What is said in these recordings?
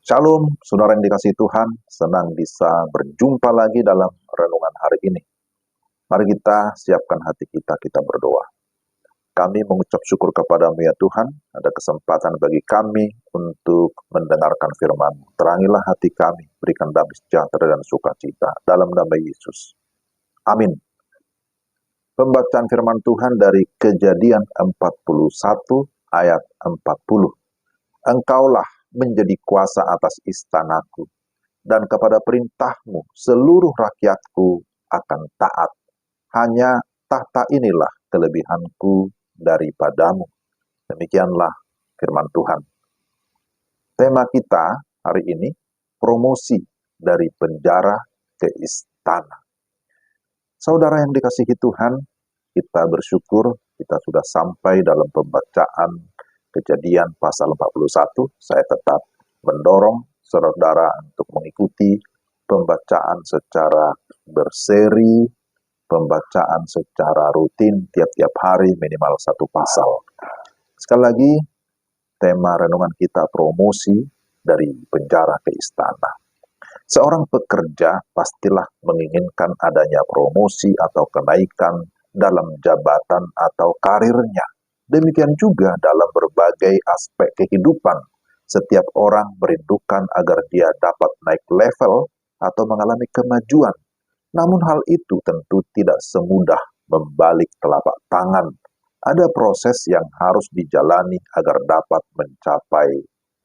Shalom, saudara yang dikasihi Tuhan, senang bisa berjumpa lagi dalam renungan hari ini. Mari kita siapkan hati kita, kita berdoa. Kami mengucap syukur kepadamu ya Tuhan, ada kesempatan bagi kami untuk mendengarkan firman-Mu. Terangilah hati kami, berikan damai sejahtera dan sukacita dalam nama Yesus. Amin. Pembacaan firman Tuhan dari Kejadian 41 ayat 40. Engkaulah menjadi kuasa atas istanaku, dan kepada perintahmu seluruh rakyatku akan taat. Hanya tahta inilah kelebihanku daripadamu. Demikianlah firman Tuhan. Tema kita hari ini, promosi dari penjara ke istana. Saudara yang dikasihi Tuhan, kita bersyukur kita sudah sampai dalam pembacaan Kejadian pasal 41. Saya tetap mendorong saudara untuk mengikuti pembacaan secara berseri, pembacaan secara rutin tiap-tiap hari minimal satu pasal. Sekali lagi, tema renungan kita promosi dari penjara ke istana. Seorang pekerja pastilah menginginkan adanya promosi atau kenaikan dalam jabatan atau karirnya. Demikian juga dalam berbagai aspek kehidupan. Setiap orang merindukan agar dia dapat naik level atau mengalami kemajuan. Namun hal itu tentu tidak semudah membalik telapak tangan. Ada proses yang harus dijalani agar dapat mencapai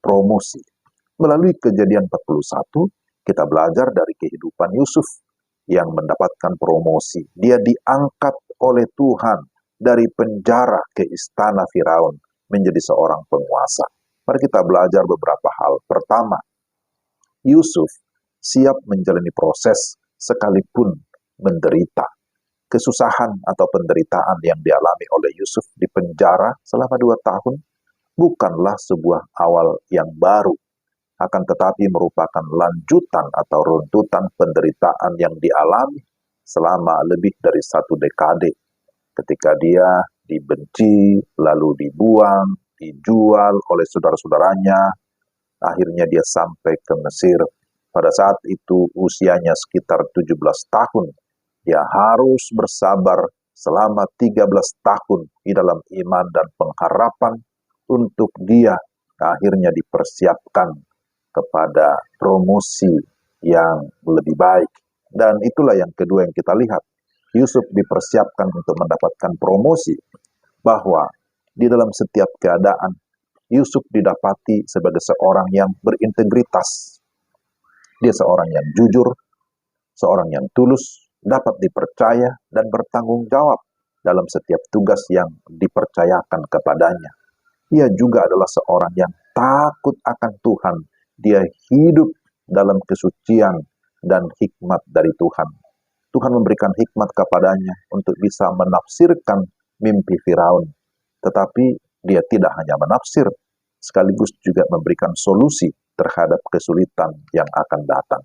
promosi. Melalui Kejadian 41, kita belajar dari kehidupan Yusuf yang mendapatkan promosi. Dia diangkat oleh Tuhan dari penjara ke istana Firaun menjadi seorang penguasa. Mari kita belajar beberapa hal. Pertama, Yusuf siap menjalani proses sekalipun menderita. Kesusahan atau penderitaan yang dialami oleh Yusuf di penjara selama 2 tahun bukanlah sebuah awal yang baru, akan tetapi merupakan lanjutan atau runtutan penderitaan yang dialami selama lebih dari 1 dekade. Ketika dia dibenci, lalu dibuang, dijual oleh saudara-saudaranya, akhirnya dia sampai ke Mesir. Pada saat itu usianya sekitar 17 tahun. Dia harus bersabar selama 13 tahun di dalam iman dan pengharapan untuk dia akhirnya dipersiapkan kepada promosi yang lebih baik. Dan itulah yang kedua yang kita lihat. Yusuf dipersiapkan untuk mendapatkan promosi, bahwa di dalam setiap keadaan Yusuf didapati sebagai seorang yang berintegritas. Dia seorang yang jujur, seorang yang tulus, dapat dipercaya dan bertanggung jawab dalam setiap tugas yang dipercayakan kepadanya. Dia juga adalah seorang yang takut akan Tuhan. Dia hidup dalam kesucian dan hikmat dari Tuhan. Tuhan memberikan hikmat kepadanya untuk bisa menafsirkan mimpi Firaun. Tetapi dia tidak hanya menafsir, sekaligus juga memberikan solusi terhadap kesulitan yang akan datang.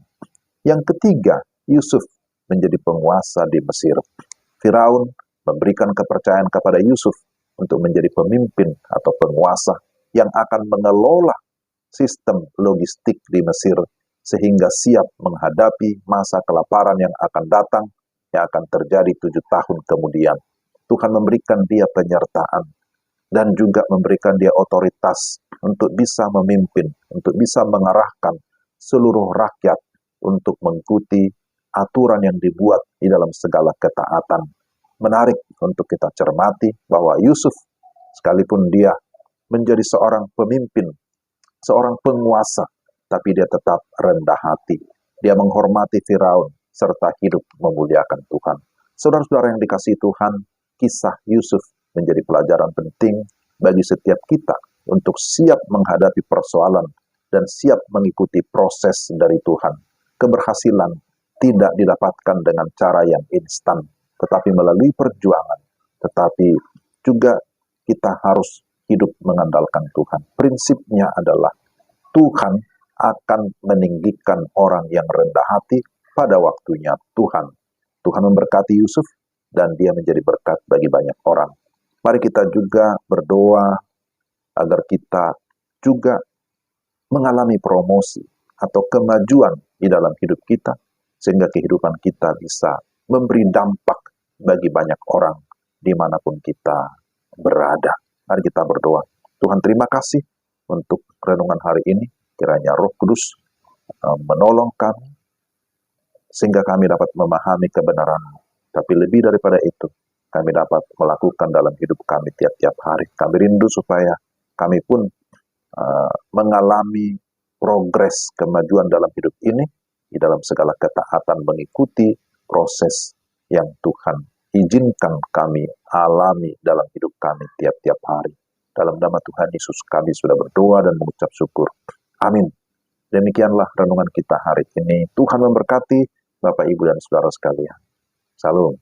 Yang ketiga, Yusuf menjadi penguasa di Mesir. Firaun memberikan kepercayaan kepada Yusuf untuk menjadi pemimpin atau penguasa yang akan mengelola sistem logistik di Mesir, sehingga siap menghadapi masa kelaparan yang akan datang, yang akan terjadi 7 tahun kemudian. Tuhan memberikan dia penyertaan, dan juga memberikan dia otoritas untuk bisa memimpin, untuk bisa mengarahkan seluruh rakyat untuk mengikuti aturan yang dibuat di dalam segala ketaatan. Menarik untuk kita cermati bahwa Yusuf, sekalipun dia menjadi seorang pemimpin, seorang penguasa, tapi dia tetap rendah hati. Dia menghormati Firaun, serta hidup memuliakan Tuhan. Saudara-saudara yang dikasihi Tuhan, kisah Yusuf menjadi pelajaran penting bagi setiap kita untuk siap menghadapi persoalan dan siap mengikuti proses dari Tuhan. Keberhasilan tidak didapatkan dengan cara yang instan, tetapi melalui perjuangan. Tetapi juga kita harus hidup mengandalkan Tuhan. Prinsipnya adalah Tuhan akan meninggikan orang yang rendah hati pada waktunya Tuhan. Tuhan memberkati Yusuf dan dia menjadi berkat bagi banyak orang. Mari kita juga berdoa agar kita juga mengalami promosi atau kemajuan di dalam hidup kita, sehingga kehidupan kita bisa memberi dampak bagi banyak orang dimanapun kita berada. Mari kita berdoa. Tuhan, terima kasih untuk renungan hari ini. Kiranya Roh Kudus menolong kami, sehingga kami dapat memahami kebenaran. Tapi lebih daripada itu, kami dapat melakukan dalam hidup kami tiap-tiap hari. Kami rindu supaya kami pun mengalami progres kemajuan dalam hidup ini, di dalam segala ketaatan mengikuti proses yang Tuhan izinkan kami alami dalam hidup kami tiap-tiap hari. Dalam nama Tuhan Yesus kami sudah berdoa dan mengucap syukur. Amin. Demikianlah renungan kita hari ini. Tuhan memberkati Bapak, Ibu, dan Saudara sekalian. Salam.